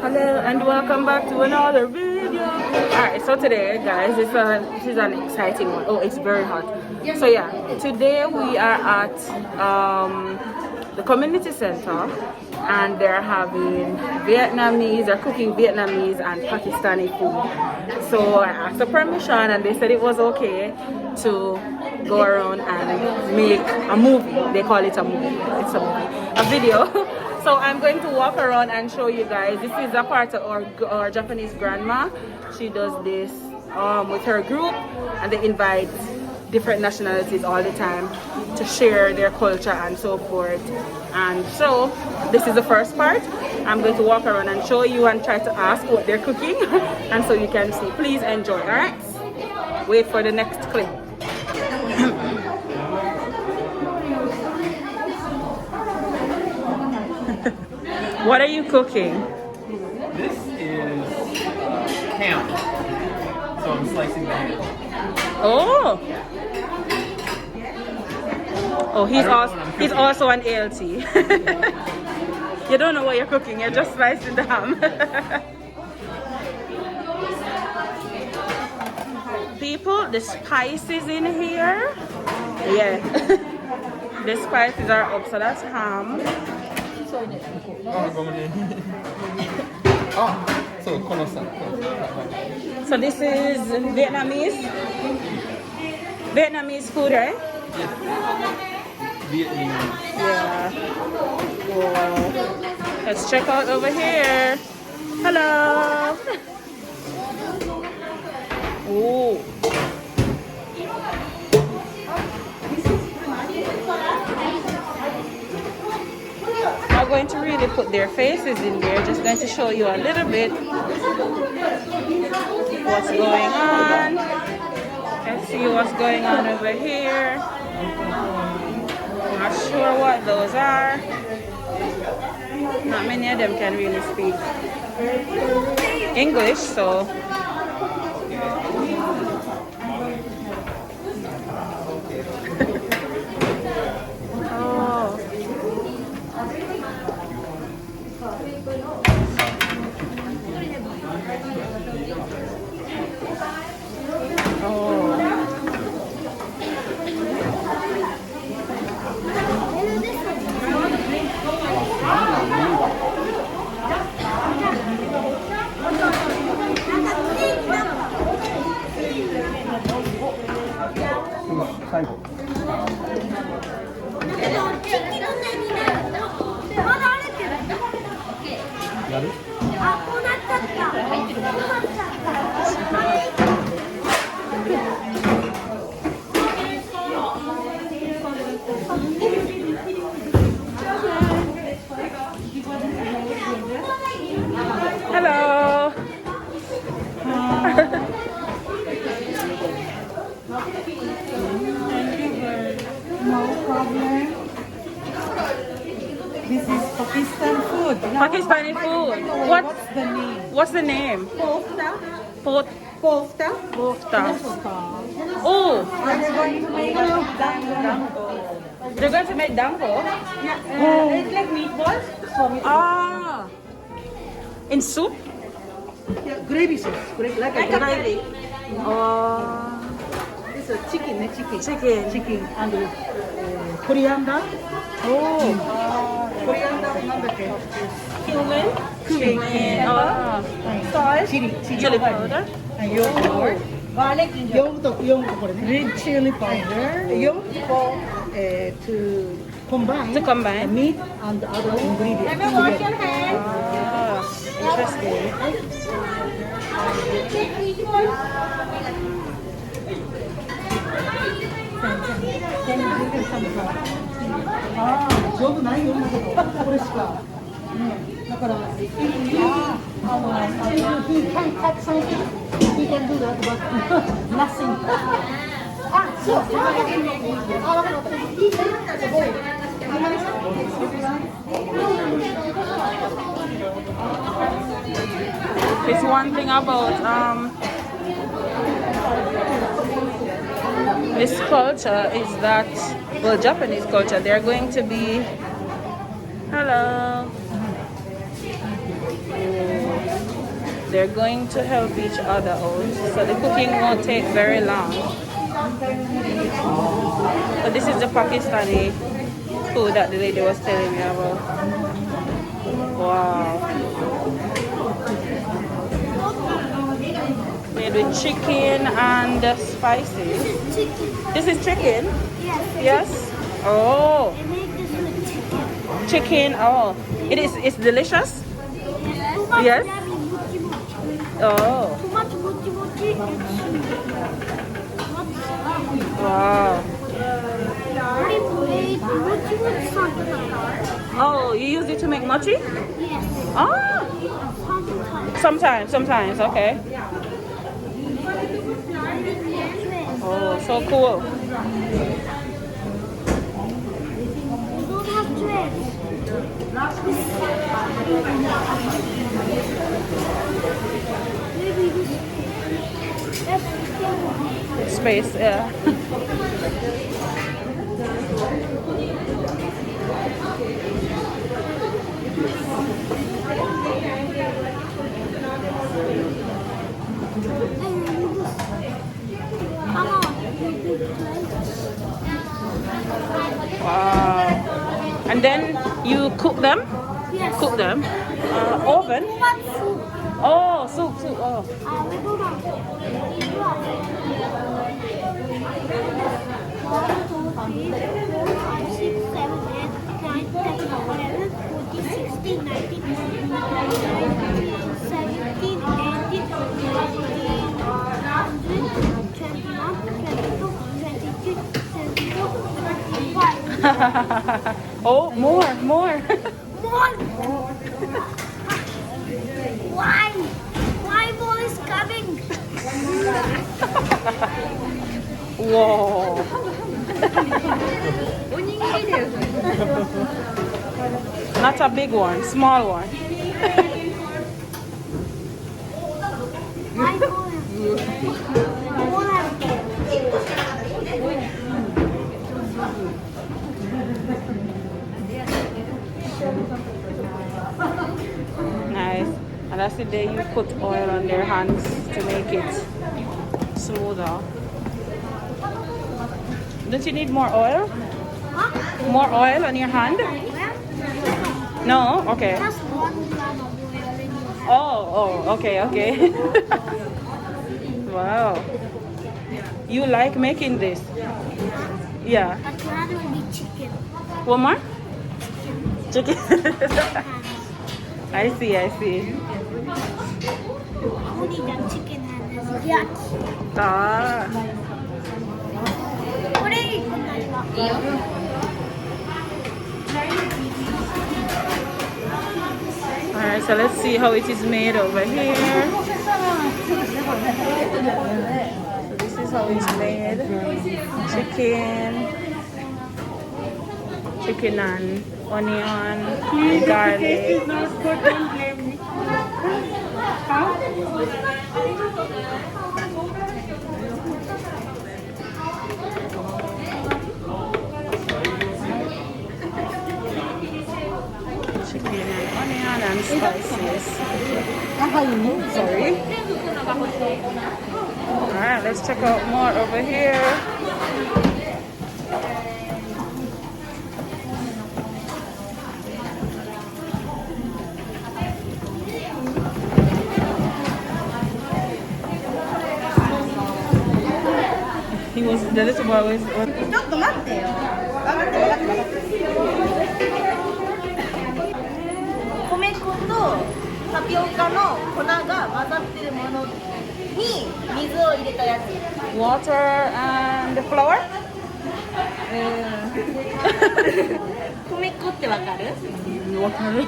Hello and welcome back to another video. Alright, so today guys, this is an exciting one. Oh, it's very hot. So yeah, today we are at the community center and they're having they're cooking Vietnamese and Pakistani food. So I asked for permission and they said it was okay to go around and make a movie. They call it a movie. It's a movie, a video. So I'm going to walk around and show you guys. This is a part of our Japanese grandma. She does this with her group and they invite different nationalities all the time to share their culture and so forth. And so this is the first part. I'm going to walk around and show you and try to ask what they're cooking and so you can see. Please enjoy, all right? Wait for the next clip. What are you cooking? This is ham. So I'm slicing the ham. Oh! Oh, he's also an ALT. You don't know what you're cooking, you're just slicing the ham. People, the spices in here. Yeah. The spices are up, so that's ham. So this is Vietnamese food, right? Yes. Vietnamese. Yeah. Wow. Let's check out over here. Hello. Oh. I'm going to really put their faces in there. Just going to show you a little bit what's going on. Let's see what's going on over here. Not sure what those are. Not many of them can really speak English, so hello. No problem. This is Pakistan food. Pakistani food. What's the name? What's the name? Kofta. Kofta. Oh, They're going to make dango. they're going to make dango. Yeah, it's like meatballs. So Ah, in soup? yeah, gravy sauce. Like a Gravy. Oh, It's a chicken. chicken. Chicken and coriander. Oh, Coriander, cumin. Cumin. Oh, salt, chili powder. and yogurt. Garlic, yogurt, red chili powder. Yogurt to combine. To combine. The meat and the other ingredients. Ah, interesting. He can cut something, he can do that, but nothing. It's one thing about this culture is that, well, Japanese culture, they're going to be, hello. They're going to help each other out, so the cooking won't take very long. But this is the Pakistani food that the lady was telling me about. Wow. Made with chicken and spices. This is chicken? Yes. Oh. Chicken. Oh. It's delicious? Yes. Oh. Wow. Oh, you use it to make mochi? Ah. Sometimes, okay. Oh, so cool. Space, yeah. Wow. And then you cook them? Yes. Cook them? Oven? Oh, soup. Oh. 25. Oh, more. More. Why? Why more is coming? Whoa. Not a big one, small one. Why more? Nice. And that's the day you put oil on their hands to make it smoother. Don't you need more oil? Huh? More oil on your hand? No? Okay. Just 1 gram of oil in your hand. Oh, okay. Wow. You like making this? Yeah. But rather will be chicken. One more? Chicken. I see. Only that chicken hand is yucky. Ah. Alright, so let's see how it is made over here. So this is how it's made. Chicken and onion, garlic. Chicken and onion and spices. Sorry. Alright, let's check out more over here. The little boy was. ちょっと待ってよ。分かって。米粉とタピオカの粉が混ざってるものに水を入れたやつ。Water and flour? 米粉ってわかる？わかる。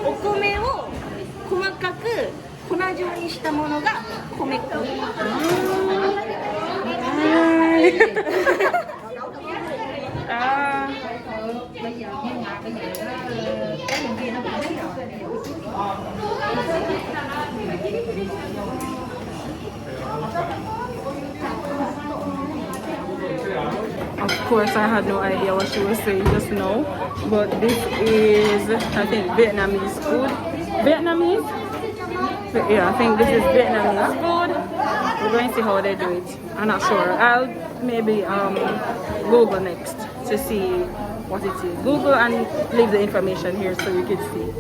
お米を細かく粉状にしたものが米粉。Of course, I had no idea what she was saying just now, but this is, I think, Vietnamese food. Vietnamese? Yeah, I think this is Vietnamese food. We're going to see how they do it. I'm not sure. I'll maybe Google next to see what it is. Google and leave the information here so you can see.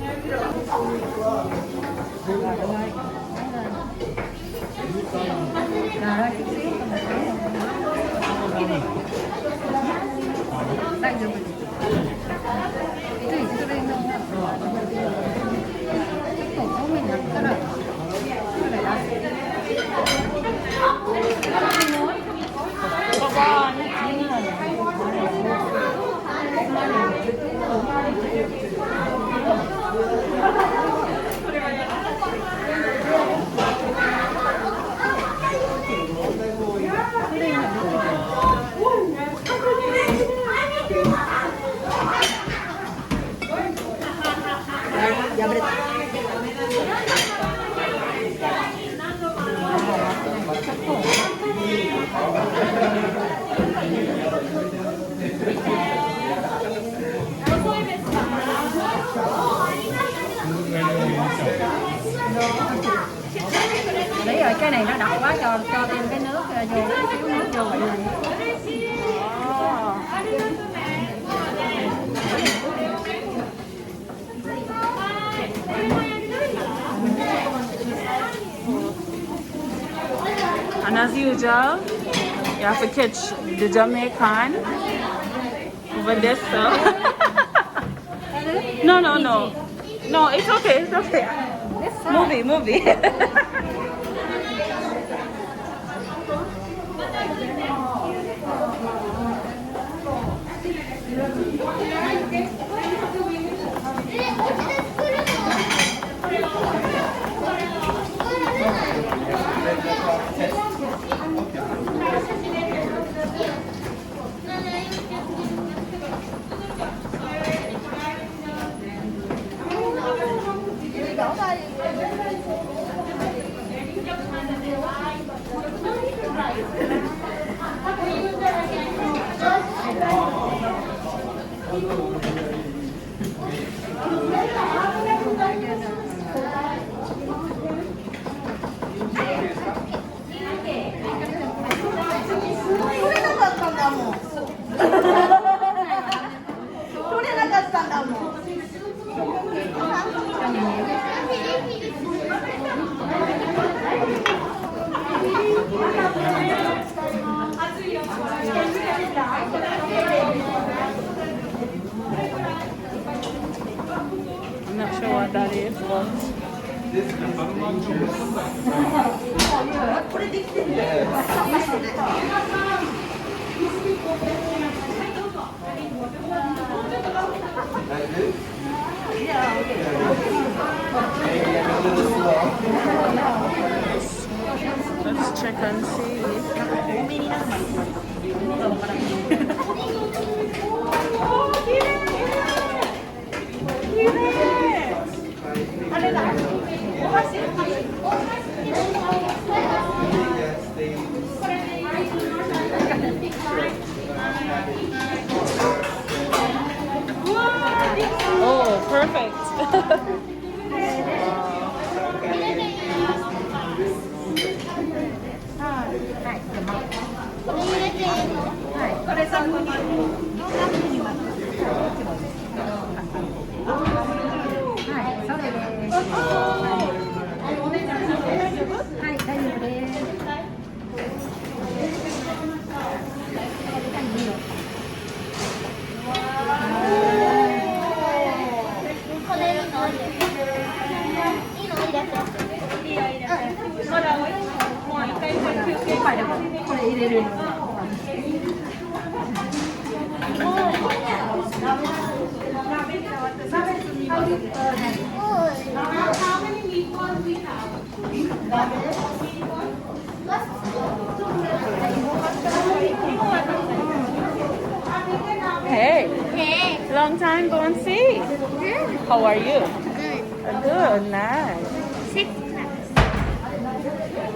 Đấy rồi, cái này nó đậm quá, cho thêm cái nước vô, xíu nước vô vậy này. And as usual, you have to catch the Jamaican over there, so. No. No, it's okay, it's okay. Movie. I'm not sure what that is, but let's check and see. Oh, perfect. Hey, long time go and see. How are you? Good, nice.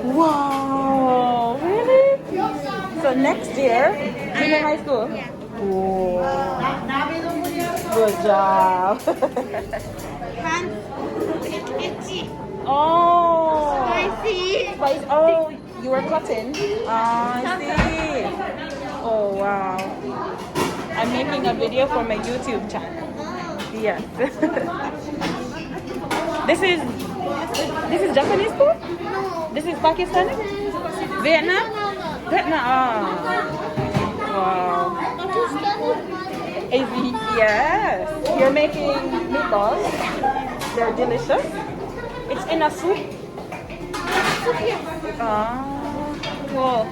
Wow, really? So next year, junior high school? Yeah. Whoa. Good job. Oh. spice. Oh, you were cutting. I see. Oh wow. I'm making a video for my YouTube channel. Yes. This is Japanese food? This is Pakistani? Vietnam? Vietnam. Wow. Yes. You're making meatballs. They're delicious. It's in a soup. Cool.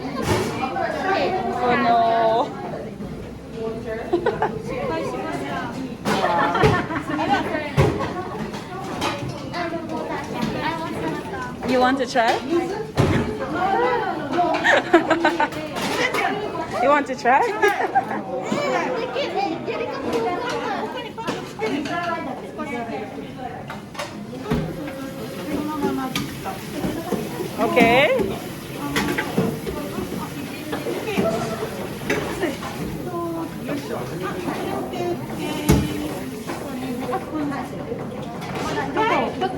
Oh no. You want to try? You want to try? Okay.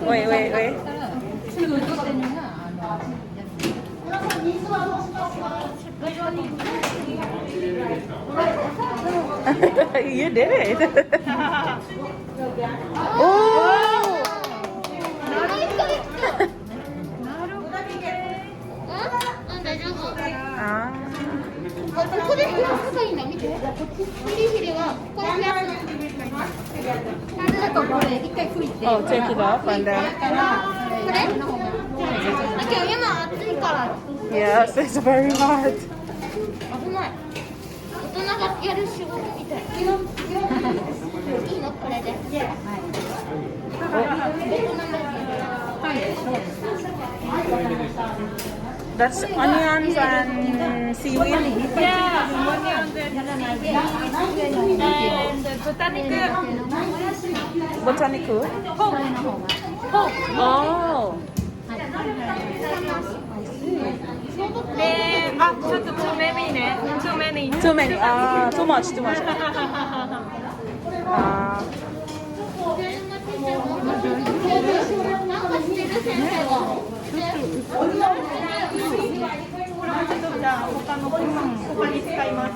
Wait. You did it. Oh! Ah. ここで高いの見て。フリフリはこのやつ。あとこれ一回拭いて。Oh, take it off and then. これ？今暑いから。Yes, it's very hard. 危ない。大人がやる仕事みたい。いいのこれで。That's onions and seaweed. Yeah, onions and Botanical. Oh. で、あ、ちょっと too many ね。too many. Too many. Too much. Just じゃあ他に使います。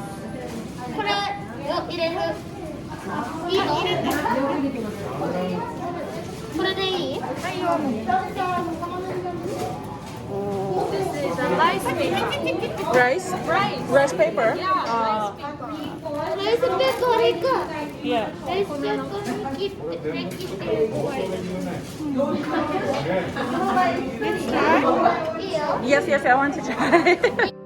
これを入れる。いいの？入れて。これでいい？はいよ。Rice paper. Rice paper あれか。 Yeah. Rice paper に切って終わり。いいよ。Yes, I want to try.